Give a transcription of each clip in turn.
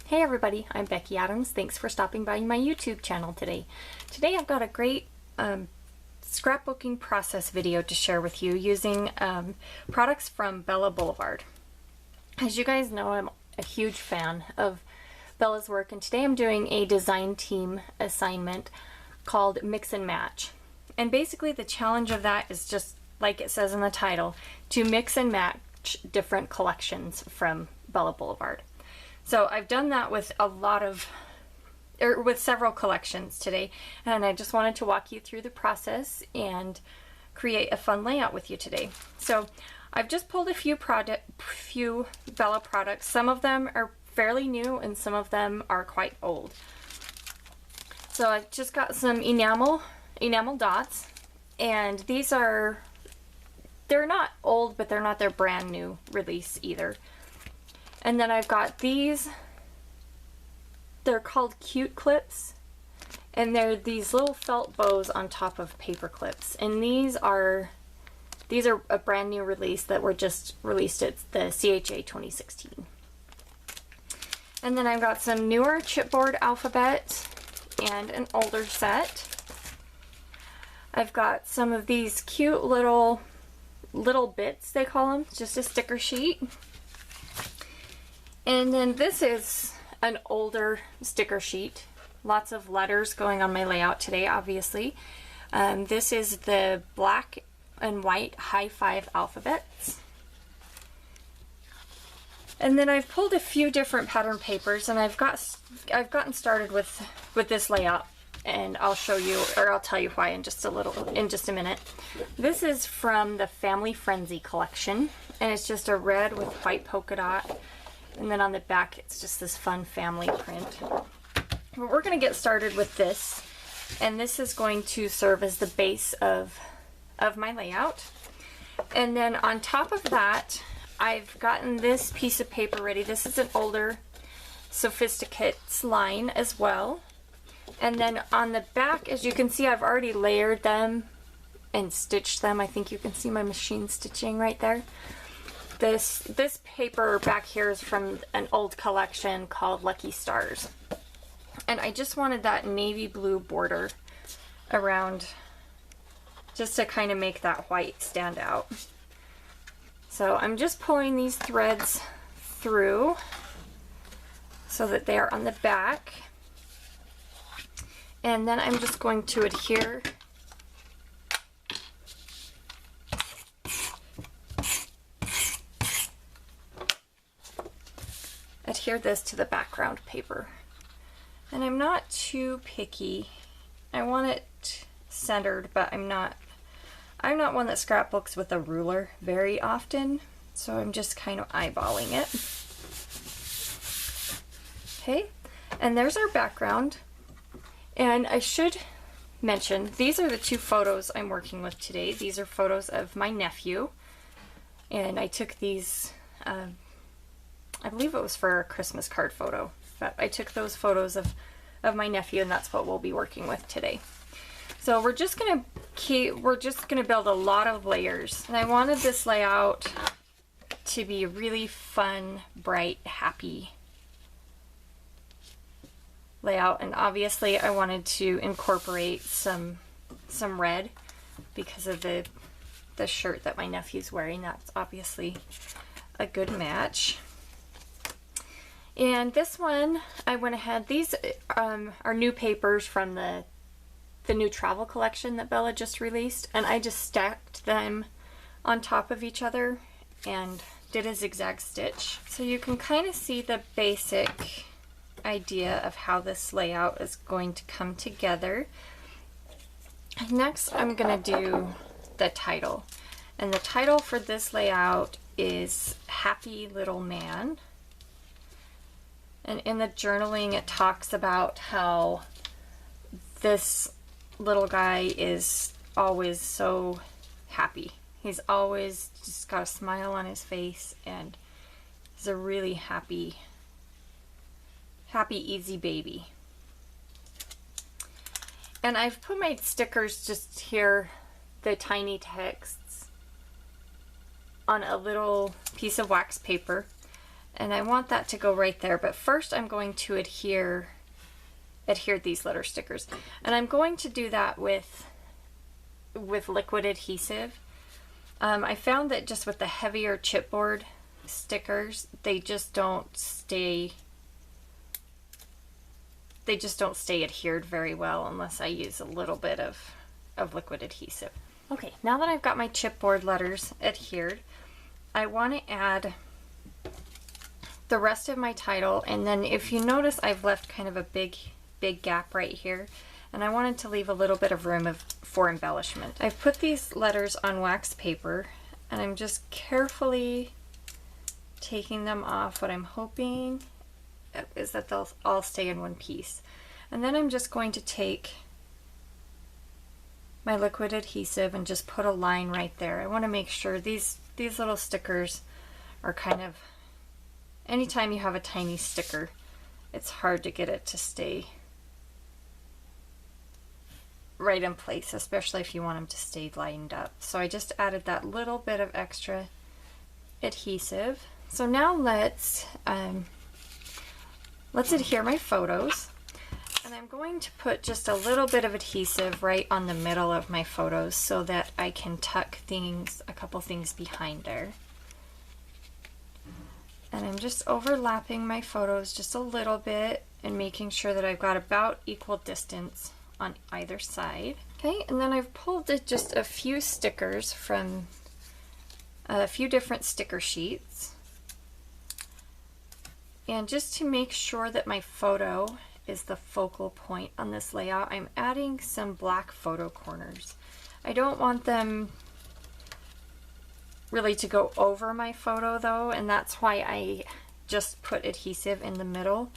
Hey everybody, I'm Becky Adams. Thanks for stopping by my YouTube channel today. Today I've got a great scrapbooking process video to share with you using products from Bella Boulevard. As you guys know, I'm a huge fan of Bella's work, and today I'm doing a design team assignment called Mix and Match. And basically the challenge of that is just like it says in the title, to mix and match different collections from Bella Boulevard. So I've done that with with several collections today, and I just wanted to walk you through the process and create a fun layout with you today. So I've just pulled a few Bella products. Some of them are fairly new and some of them are quite old. So I've just got some enamel dots, and they're not old, but they're not their brand new release either. And then I've got these, they're called cute clips, and they're these little felt bows on top of paper clips. And these are a brand new release that were just released at the CHA 2016. And then I've got some newer chipboard alphabet and an older set. I've got some of these cute little bits, they call them, just a sticker sheet. And then this is an older sticker sheet. Lots of letters going on my layout today, obviously. This is the black and white high five alphabets. And then I've pulled a few different pattern papers, and I've gotten started with this layout, and I'll show you, or I'll tell you why in just a minute. This is from the Family Frenzy collection, and it's just a red with white polka dot. And then on the back, it's just this fun family print. But we're going to get started with this, and this is going to serve as the base of my layout. And then on top of that, I've gotten this piece of paper ready. This is an older Sophisticates line as well. And then on the back, as you can see, I've already layered them and stitched them. I think you can see my machine stitching right there. This paper back here is from an old collection called Lucky Stars. And I just wanted that navy blue border around just to kind of make that white stand out. So I'm just pulling these threads through so that they are on the back. And then I'm just going to adhere this to the background paper. And I'm not too picky. I want it centered, but I'm not one that scrapbooks with a ruler very often, so I'm just kind of eyeballing it. Okay, and there's our background. And I should mention, these are the two photos I'm working with today. These are photos of my nephew, and I took these I believe it was for a Christmas card photo, but I took those photos of my nephew, and that's what we'll be working with today. So we're just gonna build a lot of layers, and I wanted this layout to be really fun, bright, happy layout, and obviously I wanted to incorporate some red because of the shirt that my nephew's wearing. That's obviously a good match. And this one, I went ahead, these are new papers from the new travel collection that Bella just released, and I just stacked them on top of each other and did a zigzag stitch. So you can kind of see the basic idea of how this layout is going to come together. Next, I'm going to do the title. And the title for this layout is Happy Little Man. And in the journaling, it talks about how this little guy is always so happy. He's always just got a smile on his face, and he's a really happy, easy baby. And I've put my stickers just here, the tiny texts, on a little piece of wax paper. And I want that to go right there, but first I'm going to adhere these letter stickers. And I'm going to do that with liquid adhesive. I found that just with the heavier chipboard stickers, they just don't stay adhered very well unless I use a little bit of liquid adhesive. Okay, now that I've got my chipboard letters adhered, I want to add the rest of my title, and then if you notice, I've left kind of a big gap right here, and I wanted to leave a little bit of room for embellishment. I've put these letters on wax paper, and I'm just carefully taking them off. What I'm hoping is that they'll all stay in one piece. And then I'm just going to take my liquid adhesive and just put a line right there. I want to make sure these little stickers are kind of, anytime you have a tiny sticker, it's hard to get it to stay right in place, especially if you want them to stay lined up. So I just added that little bit of extra adhesive. So now let's adhere my photos. And I'm going to put just a little bit of adhesive right on the middle of my photos so that I can tuck a couple things behind there. And I'm just overlapping my photos just a little bit and making sure that I've got about equal distance on either side. Okay, and then I've pulled just a few stickers from a few different sticker sheets. And just to make sure that my photo is the focal point on this layout, I'm adding some black photo corners. I don't want them really to go over my photo though, and that's why I just put adhesive in the middle.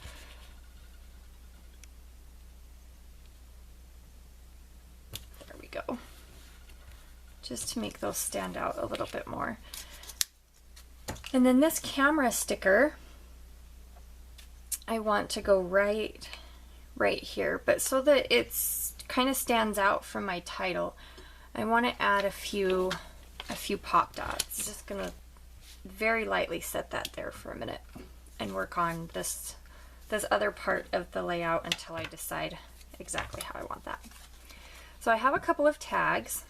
There we go. Just to make those stand out a little bit more. And then this camera sticker, I want to go right here, but so that it's kind of stands out from my title, I want to add a few pop dots. I'm just gonna very lightly set that there for a minute and work on this other part of the layout until I decide exactly how I want that. So I have a couple of tags,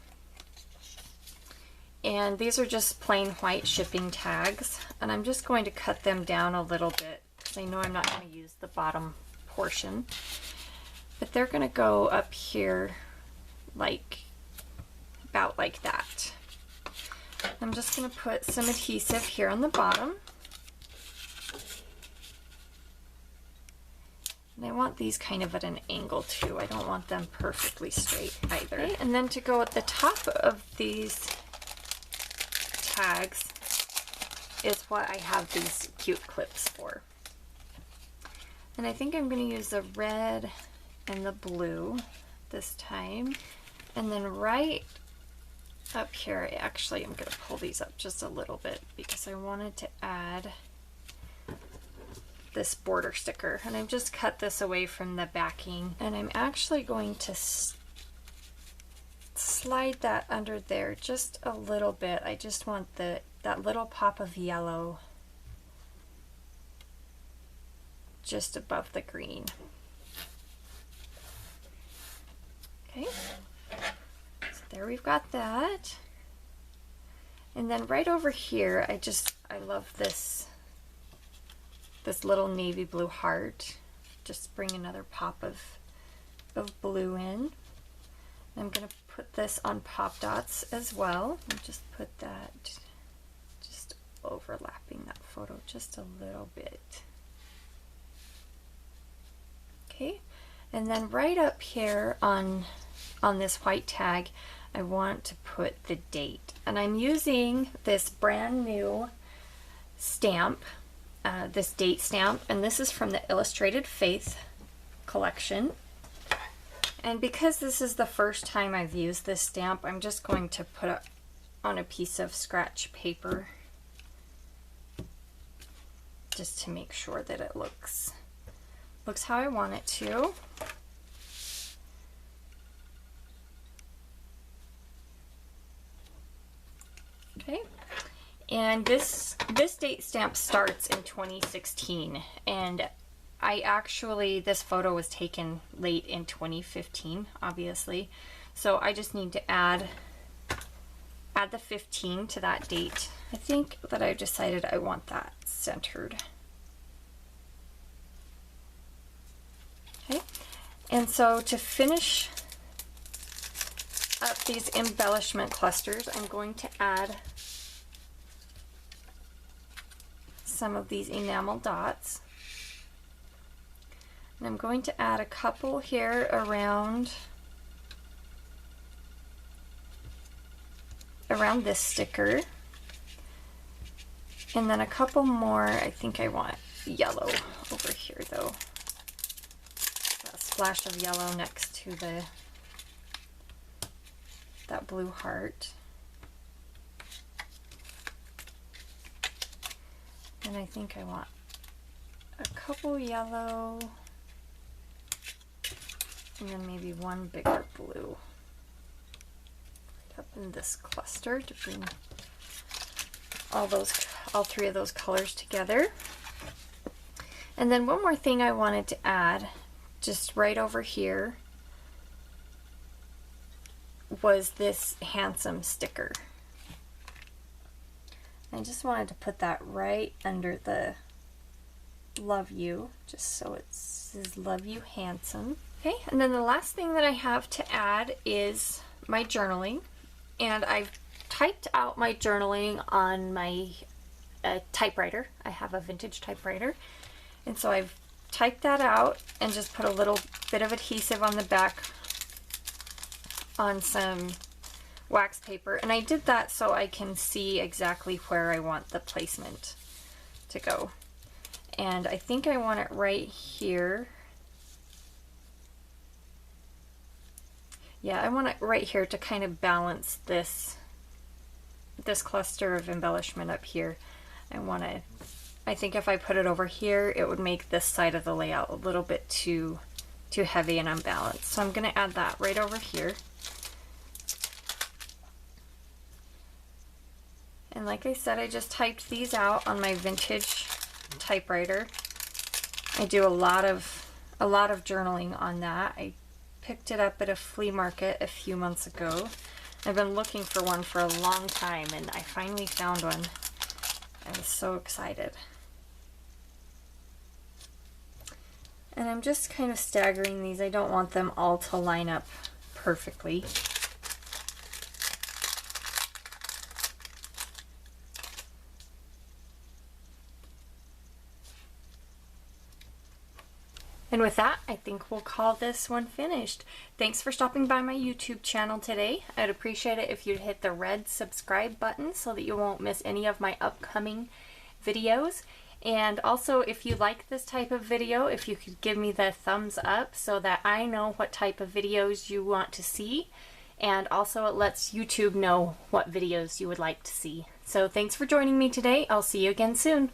and these are just plain white shipping tags, and I'm just going to cut them down a little bit because I know I'm not going to use the bottom portion, but they're going to go up here about like that. I'm just going to put some adhesive here on the bottom, and I want these kind of at an angle too. I don't want them perfectly straight either. Okay, and then to go at the top of these tags is what I have these cute clips for. And I think I'm going to use the red and the blue this time. And then right up here, actually I'm going to pull these up just a little bit because I wanted to add this border sticker. And I've just cut this away from the backing. And I'm actually going to slide that under there just a little bit. I just want that little pop of yellow just above the green. Okay, so there we've got that. And then right over here, I love this little navy blue heart. Just bring another pop of blue in. I'm going to put this on pop dots as well. And just put that, just overlapping that photo just a little bit. Okay, and then right up here on this white tag, I want to put the date. And I'm using this brand new stamp, this date stamp, and this is from the Illustrated Faith collection. And because this is the first time I've used this stamp, I'm just going to put it on a piece of scratch paper just to make sure that it looks how I want it to. Okay, and this this date stamp starts in 2016, and this photo was taken late in 2015, obviously. So I just need to add the 15 to that date. I think that I've decided I want that centered. Okay, and so to finish up these embellishment clusters, I'm going to add some of these enamel dots. And I'm going to add a couple here around this sticker. And then a couple more. I think I want yellow over here though. A splash of yellow next to that blue heart. And I think I want a couple yellow and then maybe one bigger blue right up in this cluster to bring all three of those colors together. And then one more thing I wanted to add just right over here was this handsome sticker. I just wanted to put that right under the love you, just so it says love you handsome. Okay, and then the last thing that I have to add is my journaling, and I've typed out my journaling on my typewriter. I have a vintage typewriter, and so I've typed that out and just put a little bit of adhesive on the back on some wax paper, and I did that so I can see exactly where I want the placement to go. And I think I want it right here. Yeah, I want it right here to kind of balance this cluster of embellishment up here. I think if I put it over here, it would make this side of the layout a little bit too heavy and unbalanced. So I'm going to add that right over here. And like I said, I just typed these out on my vintage typewriter. I do a lot of journaling on that. I picked it up at a flea market a few months ago. I've been looking for one for a long time, and I finally found one. I was so excited. And I'm just kind of staggering these. I don't want them all to line up perfectly. And with that, I think we'll call this one finished. Thanks for stopping by my YouTube channel today. I'd appreciate it if you'd hit the red subscribe button so that you won't miss any of my upcoming videos. And also, if you like this type of video, if you could give me the thumbs up so that I know what type of videos you want to see. And also it lets YouTube know what videos you would like to see. So thanks for joining me today. I'll see you again soon.